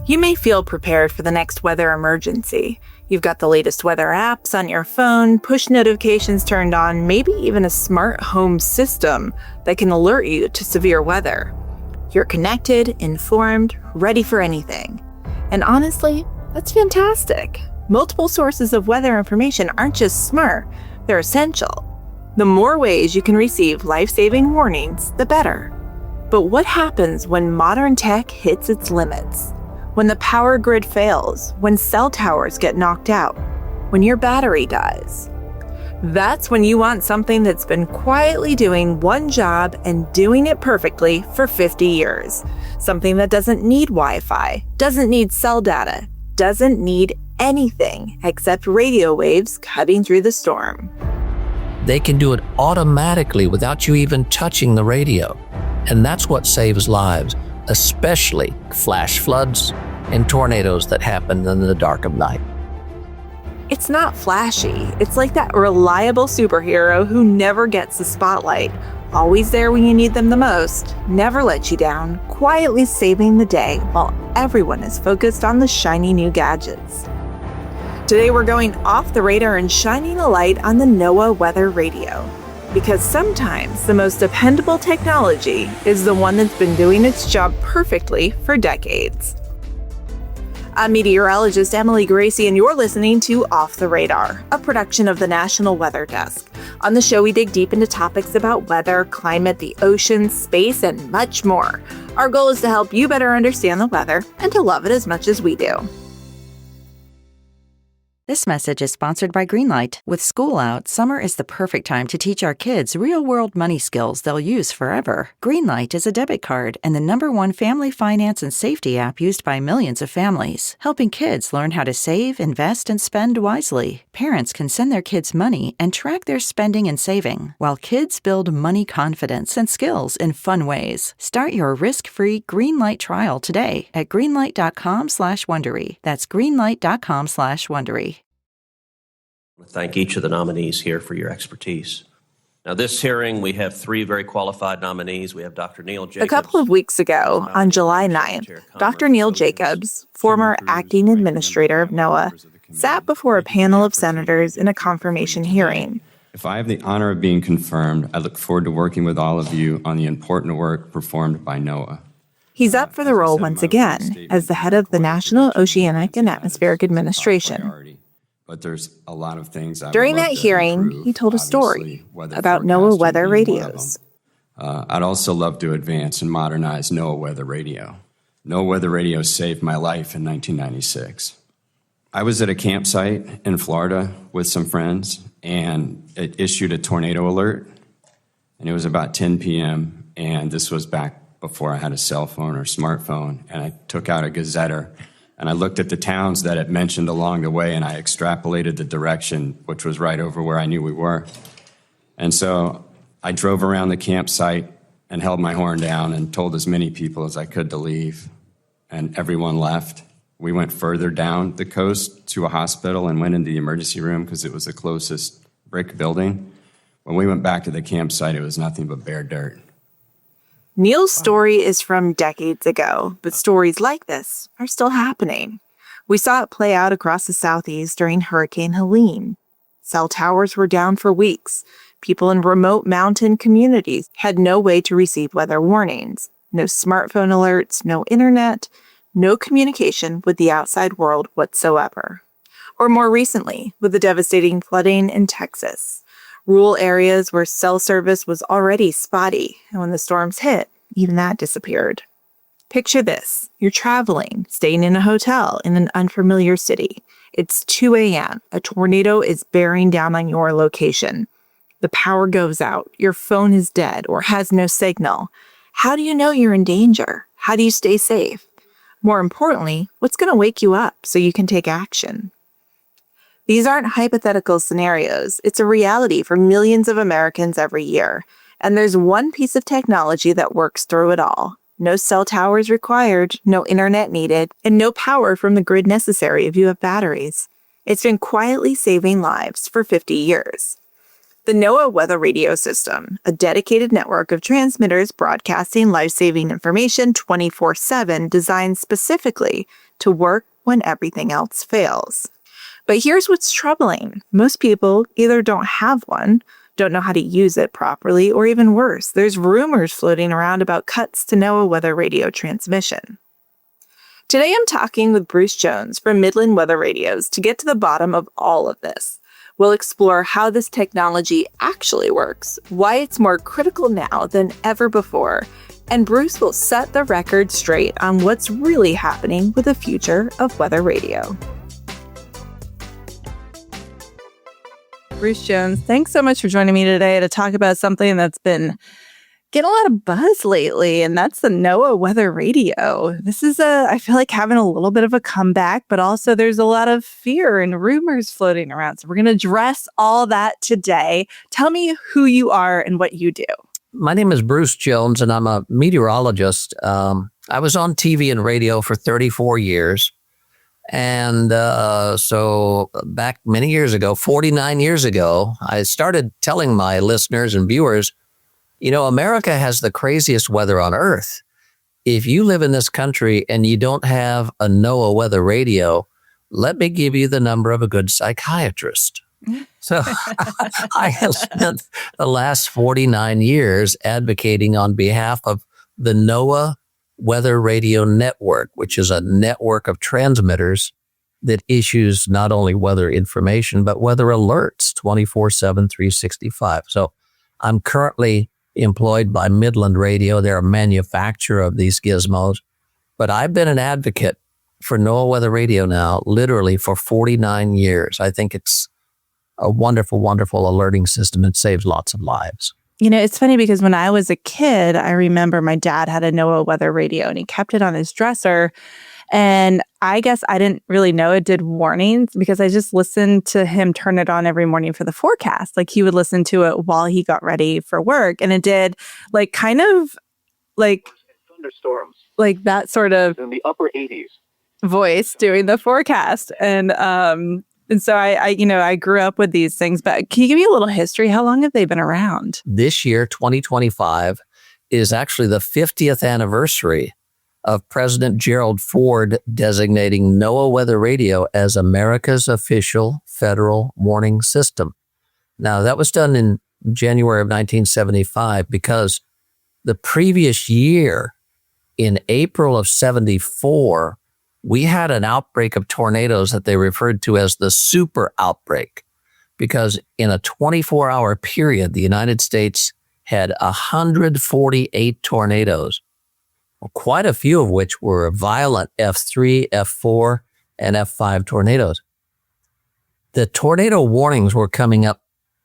You may feel prepared for the next weather emergency. You've got the latest weather apps on your phone, push notifications turned on, maybe even a smart home system that can alert you to severe weather. You're connected, informed, ready for anything. And honestly, that's fantastic. Multiple sources of weather information aren't just smart, they're essential. The more ways you can receive life-saving warnings, the better. But what happens when modern tech hits its limits? When the power grid fails, when cell towers get knocked out, when your battery dies. That's when you want something that's been quietly doing one job and doing it perfectly for 50 years. Something that doesn't need Wi-Fi, doesn't need cell data, doesn't need anything except radio waves cutting through the storm. They can do it automatically without you even touching the radio. And that's what saves lives, especially flash floods and tornadoes that happen in the dark of night. It's not flashy. It's like that reliable superhero who never gets the spotlight. Always there when you need them the most, never lets you down, quietly saving the day while everyone is focused on the shiny new gadgets. Today we're going off the radar and shining a light on the NOAA Weather Radio. Because sometimes the most dependable technology is the one that's been doing its job perfectly for decades. I'm meteorologist Emily Gracey, and you're listening to Off the Radar, a production of the National Weather Desk. On the show, we dig deep into topics about weather, climate, the ocean, space, and much more. Our goal is to help you better understand the weather and to love it as much as we do. This message is sponsored by Greenlight. With school out, summer is the perfect time to teach our kids real-world money skills they'll use forever. Greenlight is a debit card and the #1 family finance and safety app used by millions of families, helping kids learn how to save, invest, and spend wisely. Parents can send their kids money and track their spending and saving, while kids build money confidence and skills in fun ways. Start your risk-free Greenlight trial today at greenlight.com/Wondery. That's greenlight.com/Wondery. Thank each of the nominees here for your expertise. Now, this hearing, we have 3 very qualified nominees. We have Dr. Neil Jacobs. A couple of weeks ago, on July 9th, Dr. Neil Jacobs, former acting administrator of NOAA, sat before a panel of senators in a confirmation hearing. If I have the honor of being confirmed, I look forward to working with all of you on the important work performed by NOAA. He's up for the role once again as the head of the National Oceanic and Atmospheric Administration. But there's a lot of things During that hearing, he told a story about NOAA Weather Radios. I'd also love to advance and modernize NOAA Weather Radio. NOAA Weather Radio saved my life in 1996. I was at a campsite in Florida with some friends, and it issued a tornado alert. And it was about 10 p.m., and this was back before I had a cell phone or smartphone, and I took out a gazetter. And I looked at the towns that it mentioned along the way, and I extrapolated the direction, which was right over where I knew we were. And so I drove around the campsite and held my horn down and told as many people as I could to leave. And everyone left. We went further down the coast to a hospital and went into the emergency room because it was the closest brick building. When we went back to the campsite, it was nothing but bare dirt. Neil's story is from decades ago, but stories like this are still happening. We saw it play out across the Southeast during Hurricane Helene. Cell towers were down for weeks. People in remote mountain communities had no way to receive weather warnings. No smartphone alerts, no internet, no communication with the outside world whatsoever. Or more recently, with the devastating flooding in Texas. Rural areas where cell service was already spotty, and when the storms hit, even that disappeared. Picture this. You're traveling, staying in a hotel in an unfamiliar city. It's 2 a.m. A tornado is bearing down on your location. The power goes out. Your phone is dead or has no signal. How do you know you're in danger? How do you stay safe? More importantly, what's going to wake you up so you can take action? These aren't hypothetical scenarios. It's a reality for millions of Americans every year. And there's one piece of technology that works through it all. No cell towers required, no internet needed, and no power from the grid necessary if you have batteries. It's been quietly saving lives for 50 years. The NOAA Weather Radio system, a dedicated network of transmitters broadcasting life-saving information 24/7, designed specifically to work when everything else fails. But here's what's troubling. Most people either don't have one, don't know how to use it properly, or even worse, there's rumors floating around about cuts to NOAA Weather Radio transmission. Today I'm talking with Bruce Jones from Midland Weather Radios to get to the bottom of all of this. We'll explore how this technology actually works, why it's more critical now than ever before, and Bruce will set the record straight on what's really happening with the future of weather radio. Bruce Jones, thanks so much for joining me today to talk about something that's been getting a lot of buzz lately, and that's the NOAA Weather Radio. This is I feel like having a little bit of a comeback, but also there's a lot of fear and rumors floating around. So we're going to address all that today. Tell me who you are and what you do. My name is Bruce Jones, and I'm a meteorologist. I was on TV and radio for 34 years. And so back many years ago, 49 years ago, I started telling my listeners and viewers, you know, America has the craziest weather on earth. If you live in this country and you don't have a NOAA Weather Radio, let me give you the number of a good psychiatrist. So I have spent the last 49 years advocating on behalf of the NOAA Weather Radio Network, which is a network of transmitters that issues not only weather information, but weather alerts 24/7, 365. So I'm currently employed by Midland Radio. They're a manufacturer of these gizmos. But I've been an advocate for NOAA Weather Radio now, literally for 49 years. I think it's a wonderful, wonderful alerting system. It saves lots of lives. You know, it's funny because when I was a kid, I remember my dad had a NOAA Weather Radio and he kept it on his dresser. And I guess I didn't really know it did warnings because I just listened to him turn it on every morning for the forecast. Like he would listen to it while he got ready for work. And it did like kind of like thunderstorms, like that sort of in the upper 80s voice doing the forecast. And so I grew up with these things. But can you give me a little history? How long have they been around? This year, 2025, is actually the 50th anniversary of President Gerald Ford designating NOAA Weather Radio as America's official federal warning system. Now, that was done in January of 1975 because the previous year, in April of 74, we had an outbreak of tornadoes that they referred to as the super outbreak, because in a 24-hour period, the United States had 148 tornadoes, quite a few of which were violent F3, F4, and F5 tornadoes. The tornado warnings were coming up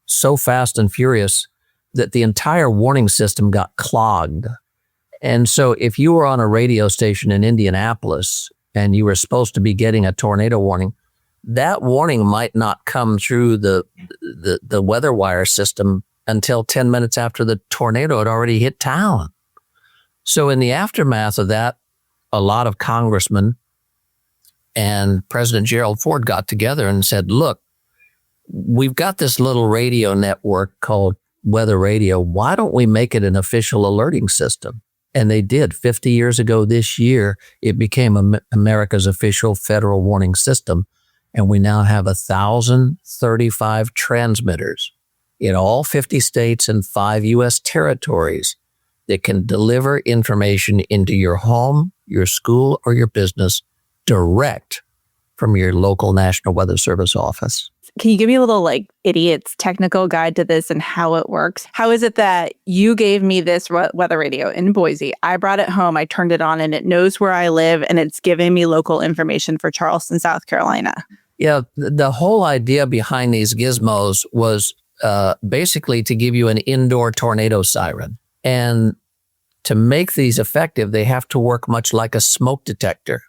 so fast and furious that the entire warning system got clogged. And so if you were on a radio station in Indianapolis and you were supposed to be getting a tornado warning, that warning might not come through the weather wire system until 10 minutes after the tornado had already hit town. So in the aftermath of that, a lot of congressmen and President Gerald Ford got together and said, look, we've got this little radio network called Weather Radio. Why don't we make it an official alerting system? And they did. 50 years ago this year, it became America's official federal warning system. And we now have 1,035 transmitters in all 50 states and 5 U.S. territories that can deliver information into your home, your school, or your business direct from your local National Weather Service office. Can you give me a little idiot's technical guide to this and how it works? How is it that you gave me this weather radio in Boise? I brought it home, I turned it on, and it knows where I live, and it's giving me local information for Charleston, South Carolina. Yeah, the whole idea behind these gizmos was basically to give you an indoor tornado siren. And to make these effective, they have to work much like a smoke detector.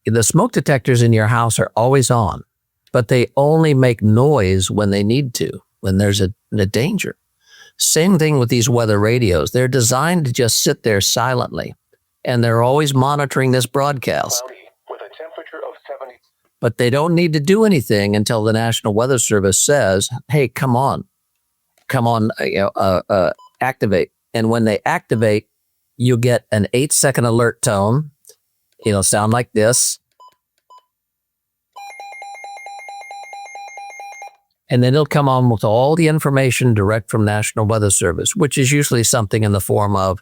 The smoke detectors in your house are always on, but they only make noise when they need to, when there's a danger. Same thing with these weather radios. They're designed to just sit there silently, and they're always monitoring this broadcast. With a temperature of 70. But they don't need to do anything until the National Weather Service says, hey, come on, come on, activate. And when they activate, you get an 8-second alert tone. It'll sound like this. And then it'll come on with all the information direct from National Weather Service, which is usually something in the form of,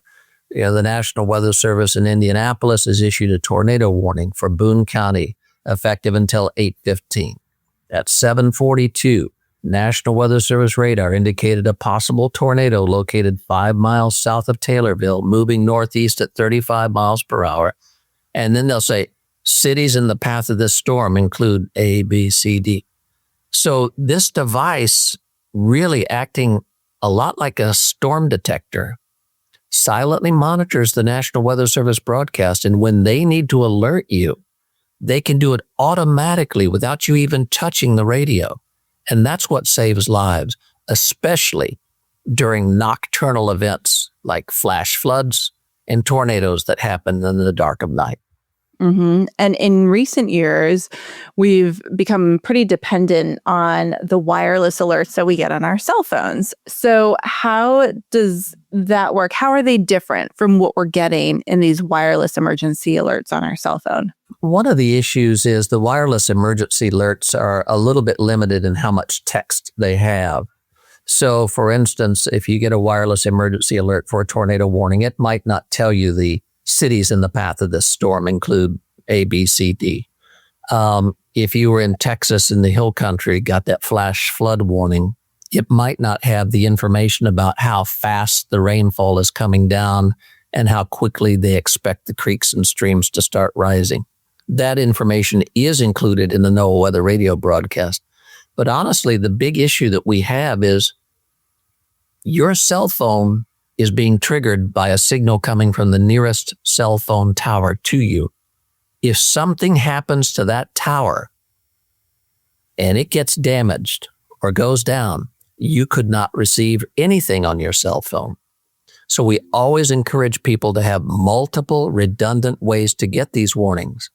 the National Weather Service in Indianapolis has issued a tornado warning for Boone County, effective until 8:15. At 7:42, National Weather Service radar indicated a possible tornado located 5 miles south of Taylorville, moving northeast at 35 miles per hour. And then they'll say, cities in the path of this storm include A, B, C, D. So this device, really acting a lot like a storm detector, silently monitors the National Weather Service broadcast. And when they need to alert you, they can do it automatically without you even touching the radio. And that's what saves lives, especially during nocturnal events like flash floods and tornadoes that happen in the dark of night. Mm-hmm. And in recent years, we've become pretty dependent on the wireless alerts that we get on our cell phones. So how does that work? How are they different from what we're getting in these wireless emergency alerts on our cell phone? One of the issues is the wireless emergency alerts are a little bit limited in how much text they have. So, for instance, if you get a wireless emergency alert for a tornado warning, it might not tell you the cities in the path of this storm include A, B, C, D. If you were in Texas in the hill country, got that flash flood warning, it might not have the information about how fast the rainfall is coming down and how quickly they expect the creeks and streams to start rising. That information is included in the NOAA Weather Radio broadcast. But honestly, the big issue that we have is your cell phone is being triggered by a signal coming from the nearest cell phone tower to you. If something happens to that tower and it gets damaged or goes down, you could not receive anything on your cell phone. So we always encourage people to have multiple redundant ways to get these warnings.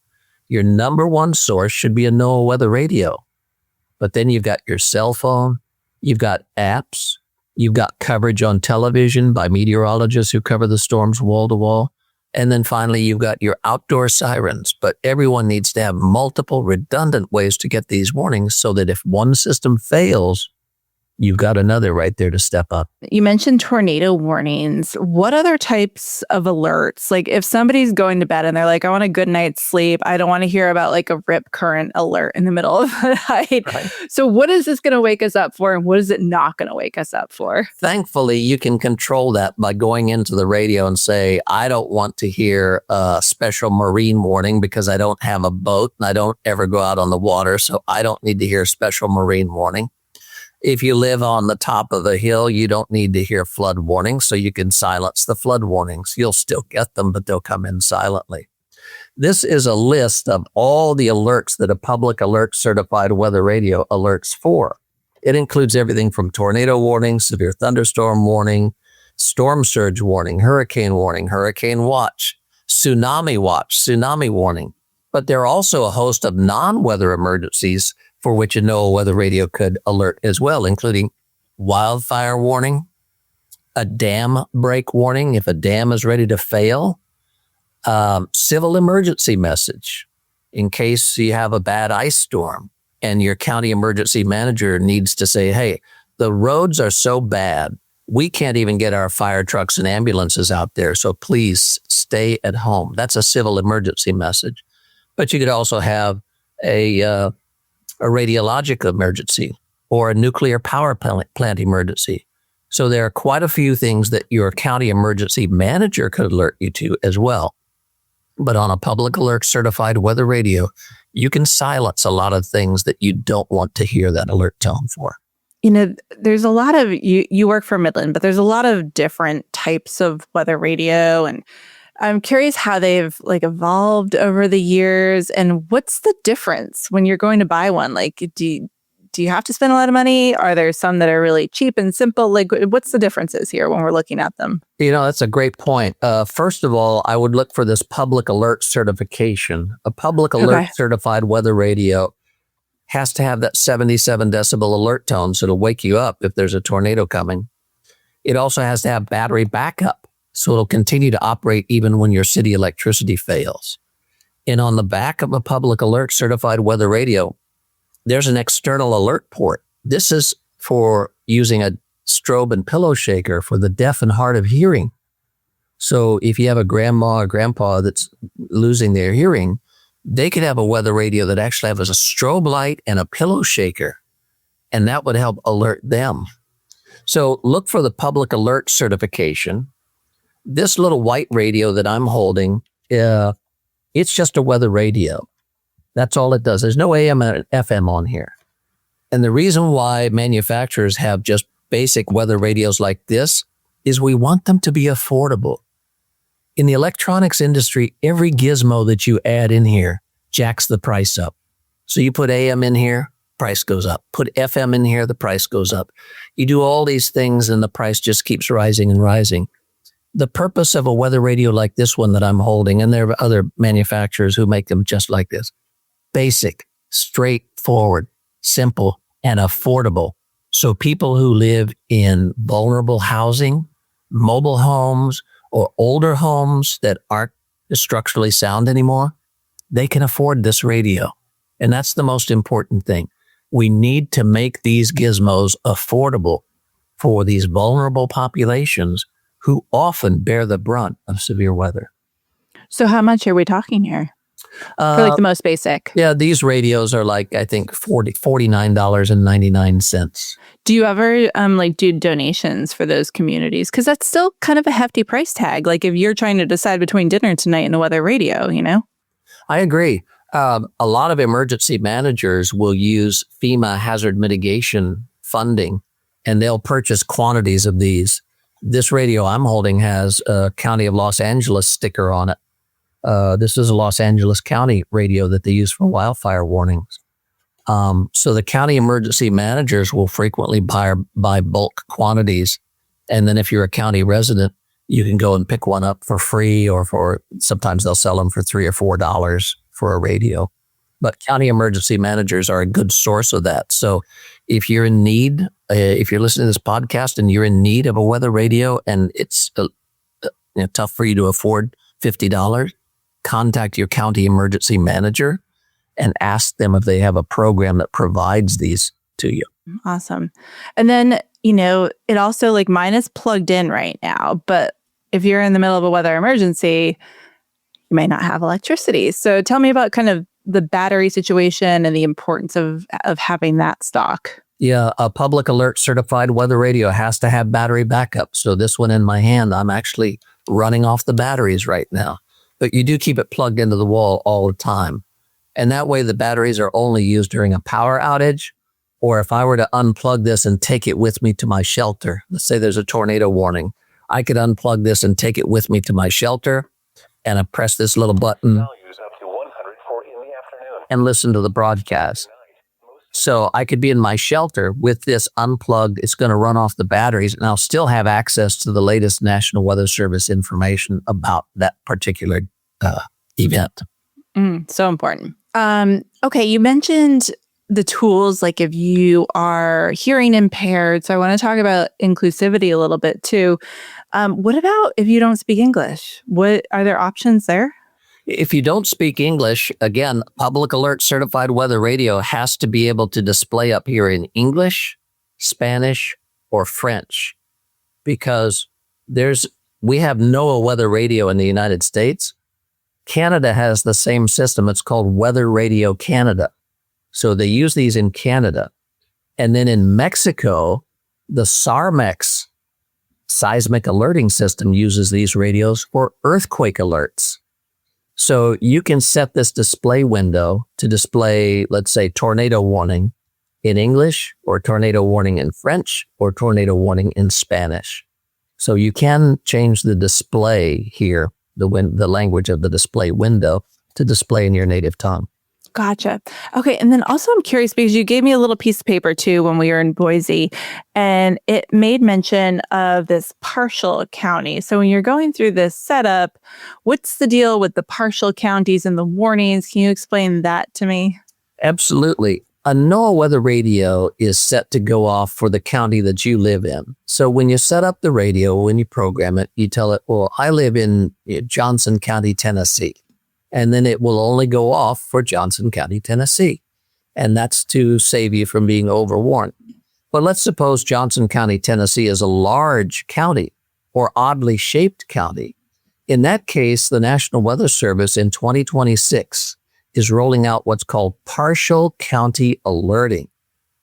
Your number one source should be a NOAA Weather Radio. But then you've got your cell phone, you've got apps, you've got coverage on television by meteorologists who cover the storms wall to wall. And then finally, you've got your outdoor sirens. But everyone needs to have multiple redundant ways to get these warnings so that if one system fails, you've got another right there to step up. You mentioned tornado warnings. What other types of alerts? Like if somebody's going to bed and they're like, I want a good night's sleep. I don't want to hear about like a rip current alert in the middle of the night. Right. So what is this going to wake us up for? And what is it not going to wake us up for? Thankfully, you can control that by going into the radio and say, I don't want to hear a special marine warning because I don't have a boat and I don't ever go out on the water. So I don't need to hear special marine warning. If you live on the top of a hill, you don't need to hear flood warnings, so you can silence the flood warnings. You'll still get them, but they'll come in silently. This is a list of all the alerts that a public alert certified weather radio alerts for. It includes everything from tornado warning, severe thunderstorm warning, storm surge warning, hurricane warning, hurricane watch, tsunami warning. But there are also a host of non-weather emergencies for which a NOAA Weather Radio could alert as well, including wildfire warning, a dam break warning if a dam is ready to fail, civil emergency message in case you have a bad ice storm and your county emergency manager needs to say, hey, the roads are so bad, we can't even get our fire trucks and ambulances out there, so please stay at home. That's a civil emergency message. But you could also have a radiologic emergency or a nuclear power plant emergency. So there are quite a few things that your county emergency manager could alert you to as well. But on a public alert certified weather radio, you can silence a lot of things that you don't want to hear that alert tone for. You know, there's a lot of, you work for Midland, but there's a lot of different types of weather radio, and I'm curious how they've evolved over the years, and what's the difference when you're going to buy one? Like, do you have to spend a lot of money? Are there some that are really cheap and simple? Like, what's the differences here when we're looking at them? You know, that's a great point. First of all, I would look for this public alert certification. A public alert certified weather radio has to have that 77 decibel alert tone, so it'll wake you up if there's a tornado coming. It also has to have battery backup, so it'll continue to operate even when your city electricity fails. And on the back of a public alert certified weather radio, there's an external alert port. This is for using a strobe and pillow shaker for the deaf and hard of hearing. So if you have a grandma or grandpa that's losing their hearing, they could have a weather radio that actually has a strobe light and a pillow shaker, and that would help alert them. So look for the public alert certification. This little white radio that I'm holding, it's just a weather radio. That's all it does. There's no AM and FM on here. And the reason why manufacturers have just basic weather radios like this is we want them to be affordable. In the electronics industry, every gizmo that you add in here jacks the price up. So you put AM in here, price goes up. Put FM in here, the price goes up. You do all these things and the price just keeps rising and rising. The purpose of a weather radio like this one that I'm holding, and there are other manufacturers who make them just like this, basic, straightforward, simple, and affordable. So people who live in vulnerable housing, mobile homes, or older homes that aren't structurally sound anymore, they can afford this radio. And that's the most important thing. We need to make these gizmos affordable for these vulnerable populations who often bear the brunt of severe weather. So how much are we talking here? For like the most basic. Yeah, these radios are like, I think, $49.99. Do you ever do donations for those communities? Because that's still kind of a hefty price tag. Like if you're trying to decide between dinner tonight and a weather radio, you know? I agree. A lot of emergency managers will use FEMA hazard mitigation funding, and they'll purchase quantities of these. This radio I'm holding has a County of Los Angeles sticker on it. This is a Los Angeles County radio that they use for wildfire warnings. So the county emergency managers will frequently buy bulk quantities. And then if you're a county resident, you can go and pick one up for free, or sometimes they'll sell them for $3 or $4 for a radio. But county emergency managers are a good source of that. So if you're in need, if you're listening to this podcast and you're in need of a weather radio and it's tough for you to afford $50, contact your county emergency manager and ask them if they have a program that provides these to you. Awesome. And then, it also, like, mine is plugged in right now, but if you're in the middle of a weather emergency, you might not have electricity. So tell me about kind of the battery situation and the importance of having that stock. Yeah, a public alert certified weather radio has to have battery backup. So this one in my hand, I'm actually running off the batteries right now. But you do keep it plugged into the wall all the time. And that way the batteries are only used during a power outage, or if I were to unplug this and take it with me to my shelter. Let's say there's a tornado warning. I could unplug this and take it with me to my shelter, and I press this little button and listen to the broadcast. So I could be in my shelter with this unplugged. It's going to run off the batteries, and I'll still have access to the latest National Weather Service information about that particular event. So important. Okay, you mentioned the tools, like if you are hearing impaired. So I want to talk about inclusivity a little bit too. What about if you don't speak English? What are there options there? If you don't speak English, again, public alert certified weather radio has to be able to display up here in English, Spanish, or French, because we have NOAA Weather Radio in the United States. Canada has the same system. It's called Weather Radio Canada. So they use these in Canada. And then in Mexico, the SARMEX seismic alerting system uses these radios for earthquake alerts. So you can set this display window to display, let's say, tornado warning in English, or tornado warning in French, or tornado warning in Spanish. So you can change the display here, the language of the display window, to display in your native tongue. Gotcha. Okay. And then also I'm curious because you gave me a little piece of paper too when we were in Boise, and it made mention of this partial county. So when you're going through this setup, what's the deal with the partial counties and the warnings? Can you explain that to me? Absolutely. A NOAA Weather Radio is set to go off for the county that you live in. So when you set up the radio, when you program it, you tell it, well, I live in Johnson County, Tennessee. And then it will only go off for Johnson County, Tennessee. And that's to save you from being overwarned. But let's suppose Johnson County, Tennessee is a large county or oddly shaped county. In that case, the National Weather Service in 2026 is rolling out what's called partial county alerting,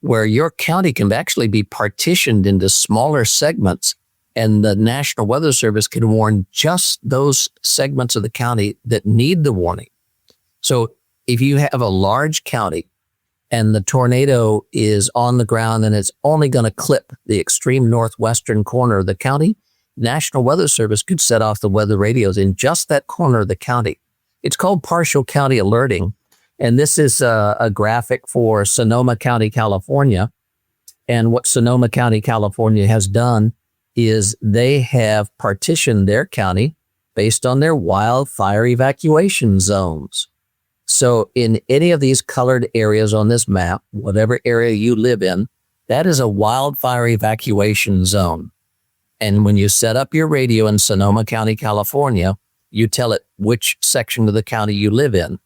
where your county can actually be partitioned into smaller segments, and the National Weather Service can warn just those segments of the county that need the warning. So if you have a large county and the tornado is on the ground and it's only going to clip the extreme northwestern corner of the county, National Weather Service could set off the weather radios in just that corner of the county. It's called partial county alerting, and this is a graphic for Sonoma County, California. And what Sonoma County, California has done is they have partitioned their county based on their wildfire evacuation zones. So in any of these colored areas on this map, whatever area you live in, that is a wildfire evacuation zone. And when you set up your radio in Sonoma County, California, you tell it which section of the county you live in.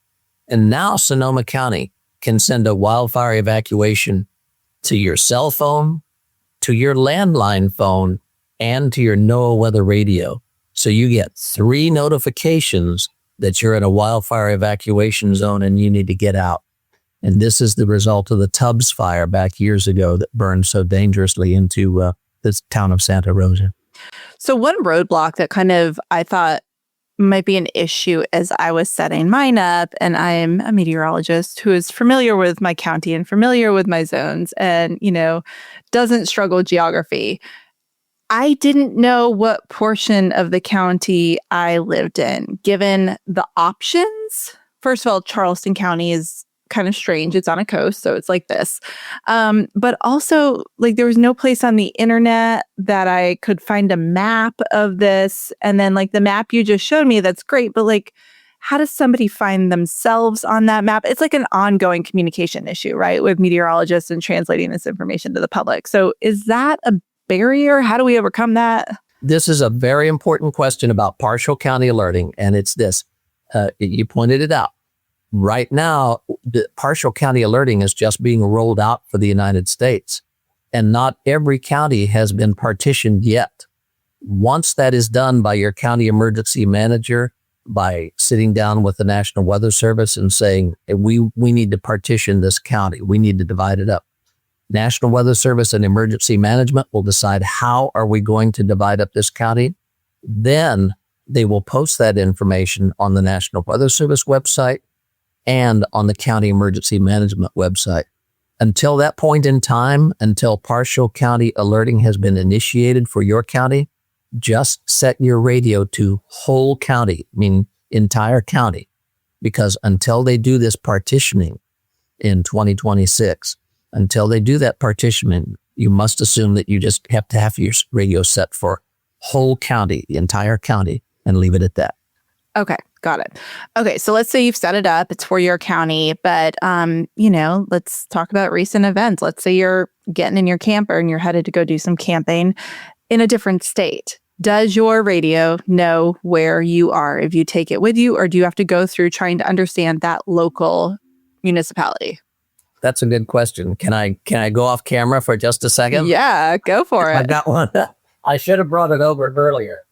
And now Sonoma County can send a wildfire evacuation to your cell phone, to your landline phone, and to your NOAA Weather Radio. So you get 3 notifications that you're in a wildfire evacuation zone and you need to get out. And this is the result of the Tubbs fire back years ago that burned so dangerously into this town of Santa Rosa. So one roadblock that kind of I thought might be an issue as I was setting mine up, and I am a meteorologist who is familiar with my county and familiar with my zones and, doesn't struggle with geography. I didn't know what portion of the county I lived in, given the options. First of all, Charleston County is kind of strange. It's on a coast, so it's like this. But also, there was no place on the internet that I could find a map of this. And then, the map you just showed me, that's great. But, how does somebody find themselves on that map? It's like an ongoing communication issue, right, with meteorologists and translating this information to the public. So is that a barrier? How do we overcome that? This is a very important question about partial county alerting, and it's this. You pointed it out. Right now, the partial county alerting is just being rolled out for the United States, and not every county has been partitioned yet. Once that is done by your county emergency manager, by sitting down with the National Weather Service and saying, hey, we need to partition this county, we need to divide it up. National Weather Service and Emergency Management will decide how are we going to divide up this county. Then they will post that information on the National Weather Service website and on the County Emergency Management website. Until that point in time, until partial county alerting has been initiated for your county, just set your radio to whole county, meaning entire county, because until they do this partitioning in 2026, until they do that partitioning, you must assume that you just have to have your radio set for whole county, the entire county, and leave it at that. Okay, got it. Okay, so let's say you've set it up, it's for your county, but, let's talk about recent events. Let's say you're getting in your camper and you're headed to go do some camping in a different state. Does your radio know where you are if you take it with you, or do you have to go through trying to understand that local municipality? That's a good question. Can I go off camera for just a second? Yeah, go for it. I got one. I should have brought it over earlier.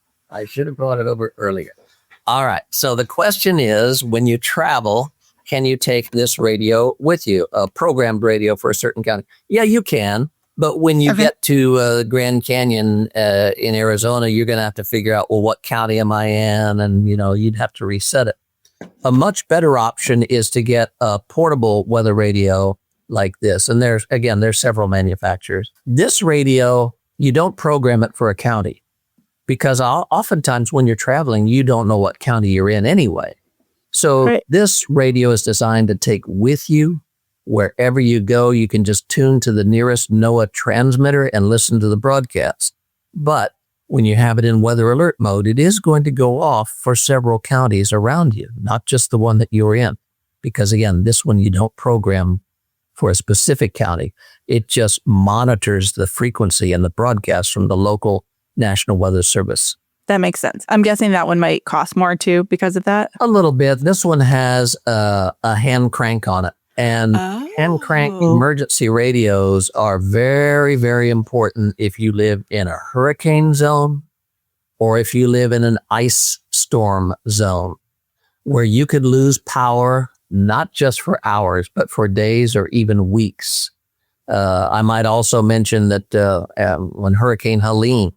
All right. So the question is, when you travel, can you take this radio with you, a programmed radio for a certain county? Yeah, you can. But when you get to Grand Canyon in Arizona, you're going to have to figure out, well, what county am I in? And, you'd have to reset it. A much better option is to get a portable weather radio like this. And there's several manufacturers. This radio, you don't program it for a county, because oftentimes when you're traveling, you don't know what county you're in anyway. So This radio is designed to take with you wherever you go. You can just tune to the nearest NOAA transmitter and listen to the broadcast. But when you have it in weather alert mode, it is going to go off for several counties around you, not just the one that you're in. Because again, this one you don't program for a specific county. It just monitors the frequency and the broadcast from the local National Weather Service. That makes sense. I'm guessing that one might cost more too because of that. A little bit. This one has a hand crank on it. And hand crank emergency radios are very, very important if you live in a hurricane zone or if you live in an ice storm zone where you could lose power, not just for hours, but for days or even weeks. I might also mention that when Hurricane Helene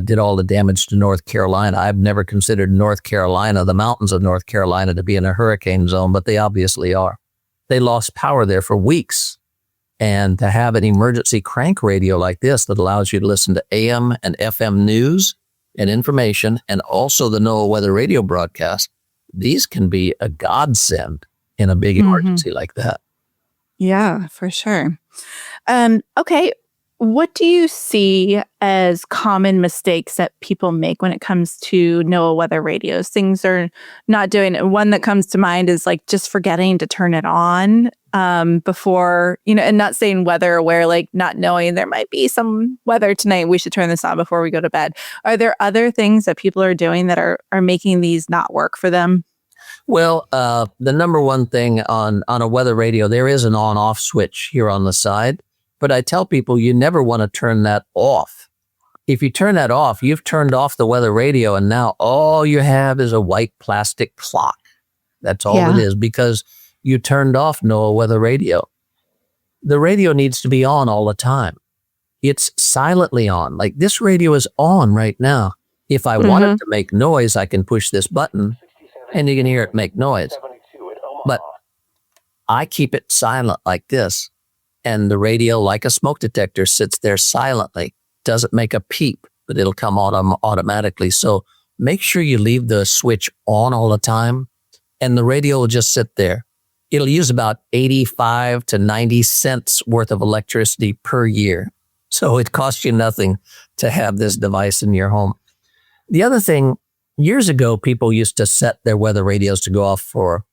did all the damage to North Carolina, I've never considered North Carolina, the mountains of North Carolina, to be in a hurricane zone, but they obviously are. They lost power there for weeks. And to have an emergency crank radio like this that allows you to listen to AM and FM news and information, and also the NOAA Weather Radio broadcast, these can be a godsend in a big emergency like that. Yeah, for sure. Okay. What do you see as common mistakes that people make when it comes to NOAA weather radios? Things are not doing it. One that comes to mind is like just forgetting to turn it on before, and not saying weather aware, like not knowing there might be some weather tonight. We should turn this on before we go to bed. Are there other things that people are doing that are making these not work for them? Well, the number one thing on a weather radio, there is an on-off switch here on the side. But I tell people you never want to turn that off. If you turn that off, you've turned off the weather radio, and now all you have is a white plastic clock. That's all it is, because you turned off NOAA Weather Radio. The radio needs to be on all the time. It's silently on. Like this radio is on right now. If I wanted to make noise, I can push this button, and you can hear it make noise. But I keep it silent like this. And the radio, like a smoke detector, sits there silently. Doesn't make a peep, but it'll come on automatically. So make sure you leave the switch on all the time, and the radio will just sit there. It'll use about 85 to 90 cents worth of electricity per year. So it costs you nothing to have this device in your home. The other thing, years ago, people used to set their weather radios to go off for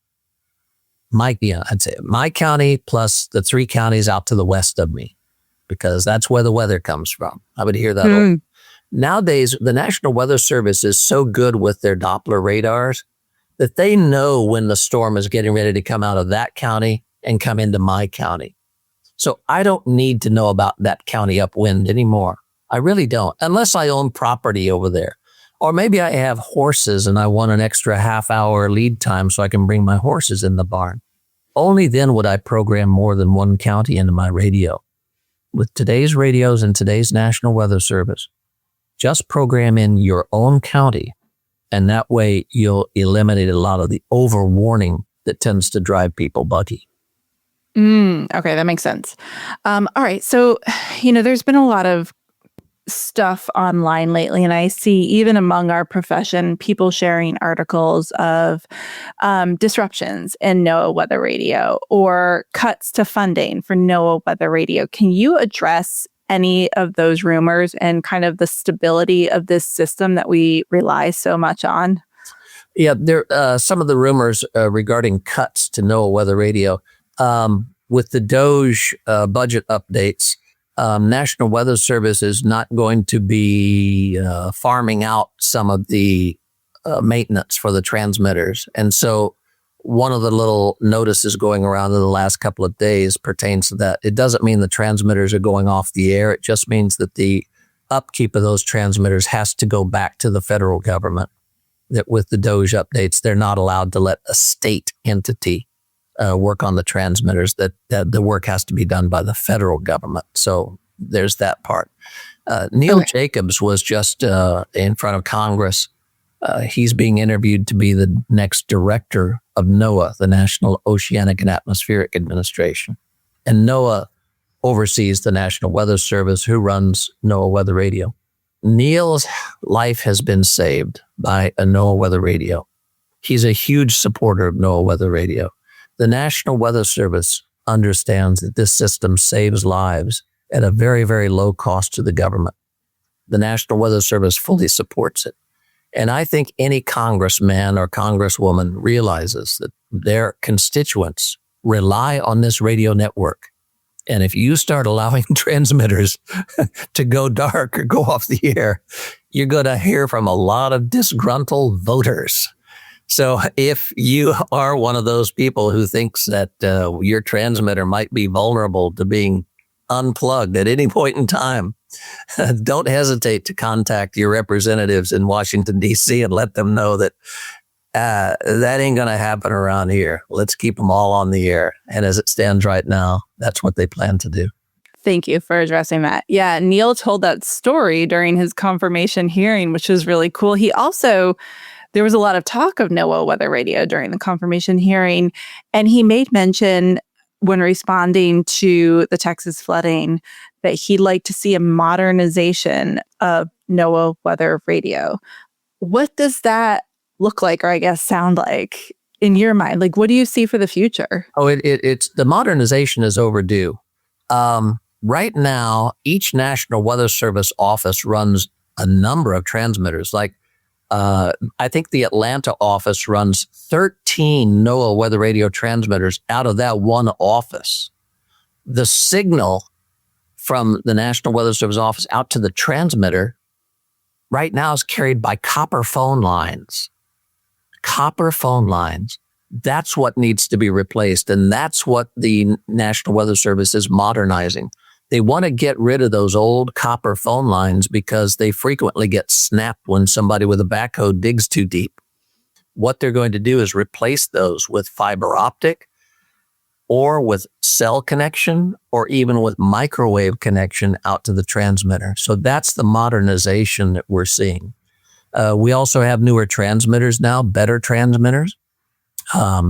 I'd say my county plus the 3 counties out to the west of me, because that's where the weather comes from. I would hear that. Nowadays, the National Weather Service is so good with their Doppler radars that they know when the storm is getting ready to come out of that county and come into my county. So I don't need to know about that county upwind anymore. I really don't, unless I own property over there. Or maybe I have horses and I want an extra half-hour lead time so I can bring my horses in the barn. Only then would I program more than one county into my radio. With today's radios and today's National Weather Service, just program in your own county, and that way you'll eliminate a lot of the overwarning that tends to drive people buggy. Okay, that makes sense. All right, so, there's been a lot of stuff online lately, and I see even among our profession, people sharing articles of disruptions in NOAA Weather Radio or cuts to funding for NOAA Weather Radio. Can you address any of those rumors and kind of the stability of this system that we rely so much on? Yeah, there some of the rumors regarding cuts to NOAA Weather Radio. With the DOGE budget updates, National Weather Service is not going to be farming out some of the maintenance for the transmitters. And so one of the little notices going around in the last couple of days pertains to that. It doesn't mean the transmitters are going off the air. It just means that the upkeep of those transmitters has to go back to the federal government. That with the DOGE updates, they're not allowed to let a state entity work on the transmitters, that the work has to be done by the federal government. So there's that part. Neil Jacobs was just in front of Congress. He's being interviewed to be the next director of NOAA, the National Oceanic and Atmospheric Administration. And NOAA oversees the National Weather Service, who runs NOAA Weather Radio. Neil's life has been saved by a NOAA Weather Radio. He's a huge supporter of NOAA Weather Radio. The National Weather Service understands that this system saves lives at a very, very low cost to the government. The National Weather Service fully supports it. And I think any congressman or congresswoman realizes that their constituents rely on this radio network. And if you start allowing transmitters to go dark or go off the air, you're going to hear from a lot of disgruntled voters. So if you are one of those people who thinks that your transmitter might be vulnerable to being unplugged at any point in time, don't hesitate to contact your representatives in Washington, D.C. and let them know that that ain't going to happen around here. Let's keep them all on the air. And as it stands right now, that's what they plan to do. Thank you for addressing that. Yeah, Neil told that story during his confirmation hearing, which was really cool. There was a lot of talk of NOAA Weather Radio during the confirmation hearing, and he made mention when responding to the Texas flooding that he'd like to see a modernization of NOAA Weather Radio. What does that look like, or I guess sound like in your mind? Like, what do you see for the future? Oh, it's the modernization is overdue. Right now, each National Weather Service office runs a number of transmitters. Like, I think the Atlanta office runs 13 NOAA Weather Radio transmitters out of that one office. The signal from the National Weather Service office out to the transmitter right now is carried by copper phone lines. Copper phone lines. That's what needs to be replaced. And that's what the National Weather Service is modernizing. They want to get rid of those old copper phone lines because they frequently get snapped when somebody with a backhoe digs too deep. What they're going to do is replace those with fiber optic or with cell connection or even with microwave connection out to the transmitter. So that's the modernization that we're seeing. We also have newer transmitters now, better transmitters.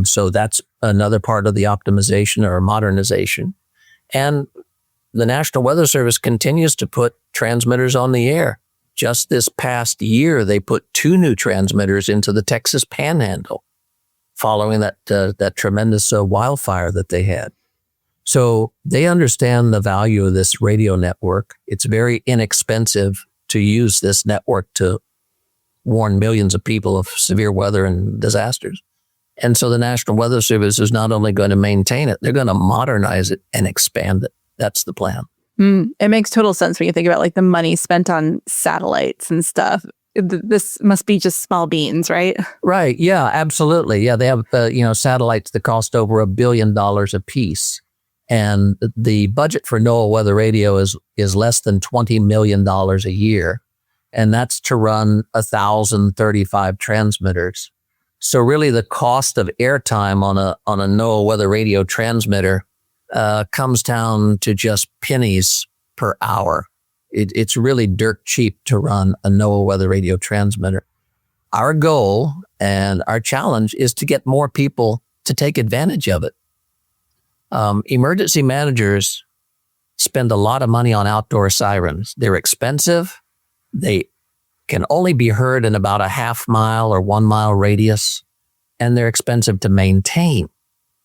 So that's another part of the optimization or modernization. And the National Weather Service continues to put transmitters on the air. Just this past year, they put 2 new transmitters into the Texas Panhandle following that tremendous wildfire that they had. So they understand the value of this radio network. It's very inexpensive to use this network to warn millions of people of severe weather and disasters. And so the National Weather Service is not only going to maintain it, they're going to modernize it and expand it. That's the plan. It makes total sense when you think about like the money spent on satellites and stuff. This must be just small beans, right? Right. Yeah, absolutely. Yeah, they have satellites that cost over $1 billion a piece. And the budget for NOAA Weather Radio is less than $20 million a year. And that's to run 1,035 transmitters. So really the cost of airtime on a NOAA Weather Radio transmitter comes down to just pennies per hour. It's really dirt cheap to run a NOAA Weather Radio transmitter. Our goal and our challenge is to get more people to take advantage of it. Emergency managers spend a lot of money on outdoor sirens. They're expensive. They can only be heard in about a half-mile or 1-mile radius, and they're expensive to maintain.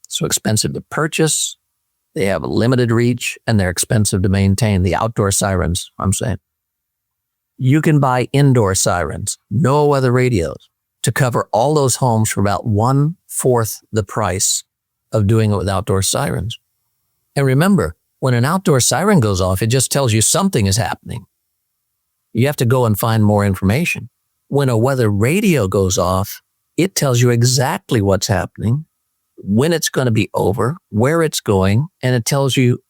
So expensive to purchase. They have a limited reach, and they're expensive to maintain. The outdoor sirens, I'm saying. You can buy indoor sirens, NOAA Weather Radios, to cover all those homes for about 1/4 the price of doing it with outdoor sirens. And remember, when an outdoor siren goes off, it just tells you something is happening. You have to go and find more information. When a weather radio goes off, it tells you exactly what's happening, when it's going to be over, where it's going, and it tells you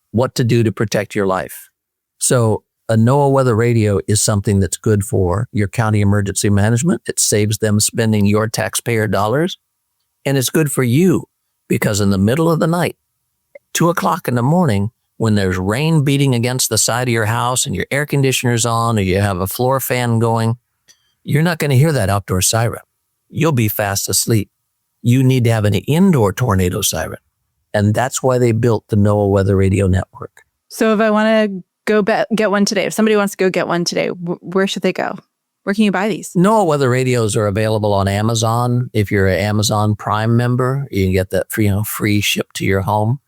what to do to protect your life. So a NOAA Weather Radio is something that's good for your county emergency management. It saves them spending your taxpayer dollars. And it's good for you because in the middle of the night, 2 o'clock in the morning, when there's rain beating against the side of your house and your air conditioner's on or you have a floor fan going, you're not going to hear that outdoor siren. You'll be fast asleep. You need to have an indoor tornado siren. And that's why they built the NOAA Weather Radio network. So if I want to go get one today, if somebody wants to go get one today, where should they go? Where can you buy these? NOAA Weather Radios are available on Amazon. If you're an Amazon Prime member, you can get that free shipped to your home.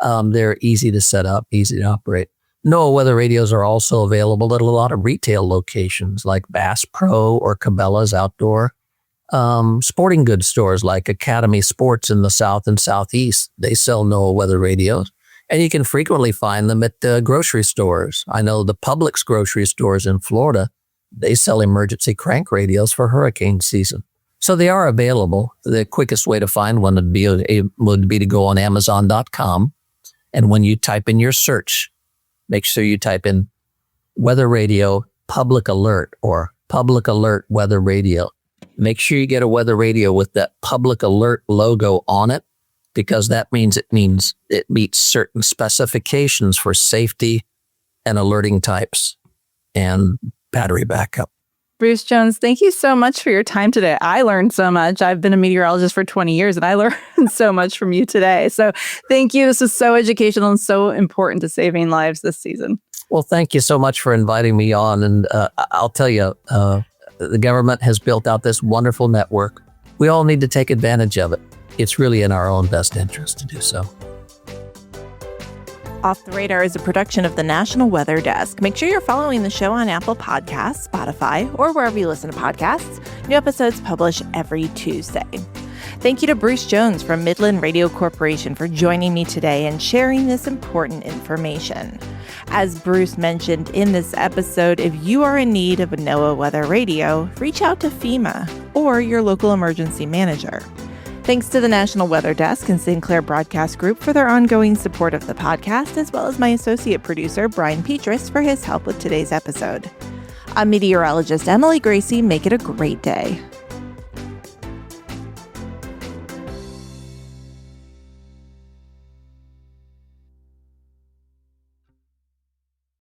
They're easy to set up, easy to operate. NOAA Weather Radios are also available at a lot of retail locations like Bass Pro or Cabela's Outdoor. Sporting goods stores like Academy Sports in the South and Southeast, they sell NOAA weather radios. And you can frequently find them at grocery stores. I know the Publix grocery stores in Florida, they sell emergency crank radios for hurricane season. So they are available. The quickest way to find one would be to go on Amazon.com. And when you type in your search, make sure you type in Weather Radio Public Alert or Public Alert Weather Radio. Make sure you get a weather radio with that Public Alert logo on it, because that means it meets certain specifications for safety and alerting types and battery backup. Bruce Jones, thank you so much for your time today. I learned so much. I've been a meteorologist for 20 years and I learned so much from you today. So thank you. This is so educational and so important to saving lives this season. Well, thank you so much for inviting me on. And I'll tell you, the government has built out this wonderful network. We all need to take advantage of it. It's really in our own best interest to do so. Off the Radar is a production of the National Weather Desk. Make sure you're following the show on Apple Podcasts, Spotify, or wherever you listen to podcasts. New episodes publish every Tuesday. Thank you to Bruce Jones from Midland Radio Corporation for joining me today and sharing this important information. As Bruce mentioned in this episode, if you are in need of a NOAA Weather Radio, reach out to FEMA or your local emergency manager. Thanks to the National Weather Desk and Sinclair Broadcast Group for their ongoing support of the podcast, as well as my associate producer, Brian Petras, for his help with today's episode. I'm meteorologist Emily Gracey. Make it a great day.